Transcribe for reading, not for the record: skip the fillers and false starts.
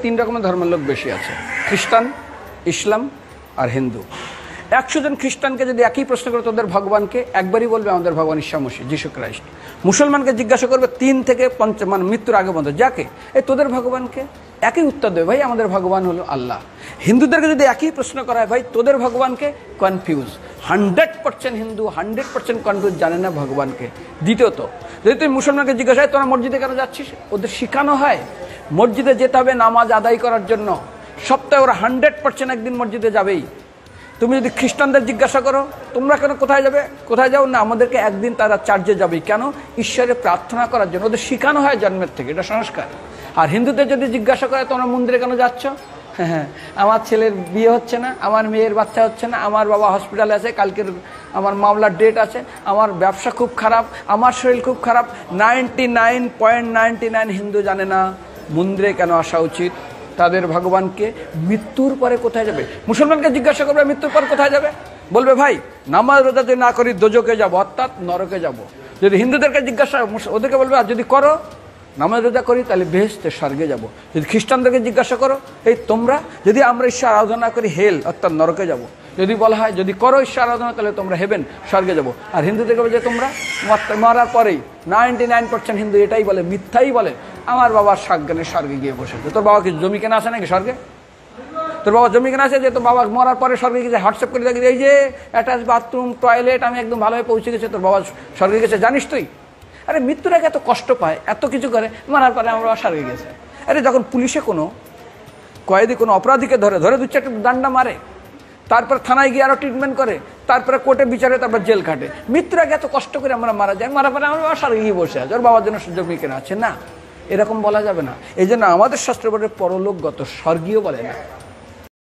তিন রকমের ধর্মের লোক বেশি আছে, খ্রিস্টান, ইসলাম আর হিন্দু। 100 জন খ্রিস্টানকে যদি একই প্রশ্ন করে তোদের ভগবানকে, একবারই বলবে আমাদের ভগবান ঈসা মসীহ, যিশু খ্রাইস্ট। মুসলমানকে জিজ্ঞাসা করবে 3 থেকে 5 মানে মৃত্যুর আগে পর্যন্ত, যাকে এই তোদের ভগবানকে, একই উত্তর দেবে, ভাই আমাদের ভগবান হলো আল্লাহ। হিন্দুদেরকে যদি একই প্রশ্ন করা হয়, ভাই তোদের ভগবানকে, কনফিউজ। 100% হিন্দু 100% কনফিউজ, জানে না ভগবানকে। দ্বিতীয়ত, যদি তুই মুসলমানকে জিজ্ঞাসা হয় তোরা মসজিদে কেন যাচ্ছিস, ওদের শেখানো হয় মসজিদে যেতে হবে নামাজ আদায় করার জন্য। সপ্তাহে ওরা 100% একদিন মসজিদে যাবেই। তুমি যদি খ্রিস্টানদের জিজ্ঞাসা করো তোমরা কেন কোথায় যাবে, কোথায় যাও না, আমাদেরকে একদিন তারা চার্চে যাবেই। কেন? ঈশ্বরে প্রার্থনা করার জন্য, ওদের শেখানো হয় জন্মের থেকে, এটা সংস্কার। আর হিন্দুদের যদি জিজ্ঞাসা করে তোমরা মন্দিরে কেন যাচ্ছ, হ্যাঁ আমার ছেলের বিয়ে হচ্ছে না, আমার মেয়ের বাচ্চা হচ্ছে না, আমার বাবা হসপিটালে আছে, কালকের আমার মামলার ডেট আছে, আমার ব্যবসা খুব খারাপ, আমার শরীর খুব খারাপ। 99.99 হিন্দু জানে না মন্দিরে কেন আসা উচিত, তাদের ভগবানকে মৃত্যুর পরে কোথায় যাবে। মুসলমানকে জিজ্ঞাসা করবে মৃত্যুর পর কোথায় যাবে, বলবে ভাই নামাজ রোজা যদি না করি দোজকে যাব, অর্থাৎ নরকে যাব। যদি হিন্দুদেরকে জিজ্ঞাসা, ওদেরকে বলবে আর যদি করো নামাজ রোজা করি তাহলে বেহেশতে স্বর্গে যাব। যদি খ্রিস্টানদেরকে জিজ্ঞাসা করো, এই তোমরা যদি আমরা ঈশ্বর আরাধনা করি হেল অর্থাৎ নরকে যাব। যদি বলা হয় যদি করো ঈশ্বর আরাধনা তাহলে তোমরা হেভেন স্বর্গে যাব। আর হিন্দুদেরকে বলে যে তোমরা মরার পরেই 99% হিন্দু এটাই বলে, মিথ্যাই বলে, আমার বাবার সাজ্ঞানে স্বর্গে গিয়ে বসেছে। তোর বাবা কি জমি কেনা আছে নাকি স্বর্গে? তোর বাবা জমি কেনা আছে যে তোর বাবা মরার পরে স্বর্গে গেছে, হোয়াটসঅ্যাপ করে দেখি এই যে অ্যাটাচ বাথরুম টয়লেট আমি একদম ভালোভাবে পৌঁছে গেছে, তোর বাবা স্বর্গে গেছে জানিস তুই? আরে মৃত্যুর আগে এত কষ্ট পায়, এত কিছু করে, মারার পরে আমার বাবা স্বর্গে গেছে। আরে যখন পুলিশে কোনো কয়েদি কোনো অপরাধীকে ধরে 2-4টা ডান্ডা মারে, তারপর থানায় গিয়ে আরও ট্রিটমেন্ট করে, তারপরে কোর্টে বিচারে, তারপর জেল খাটে, মৃত্যুর আগে এত কষ্ট করে আমরা মারা যাই, মারা পরে আমার বাবা স্বর্গে গিয়ে বসে আছে, ওর বাবার জন্য জমি কেনা আছে। না, এরকম বলা যাবে না। এই জন্য আমাদের শাস্ত্র বলে পরলোকগত, স্বর্গীয় বলে না।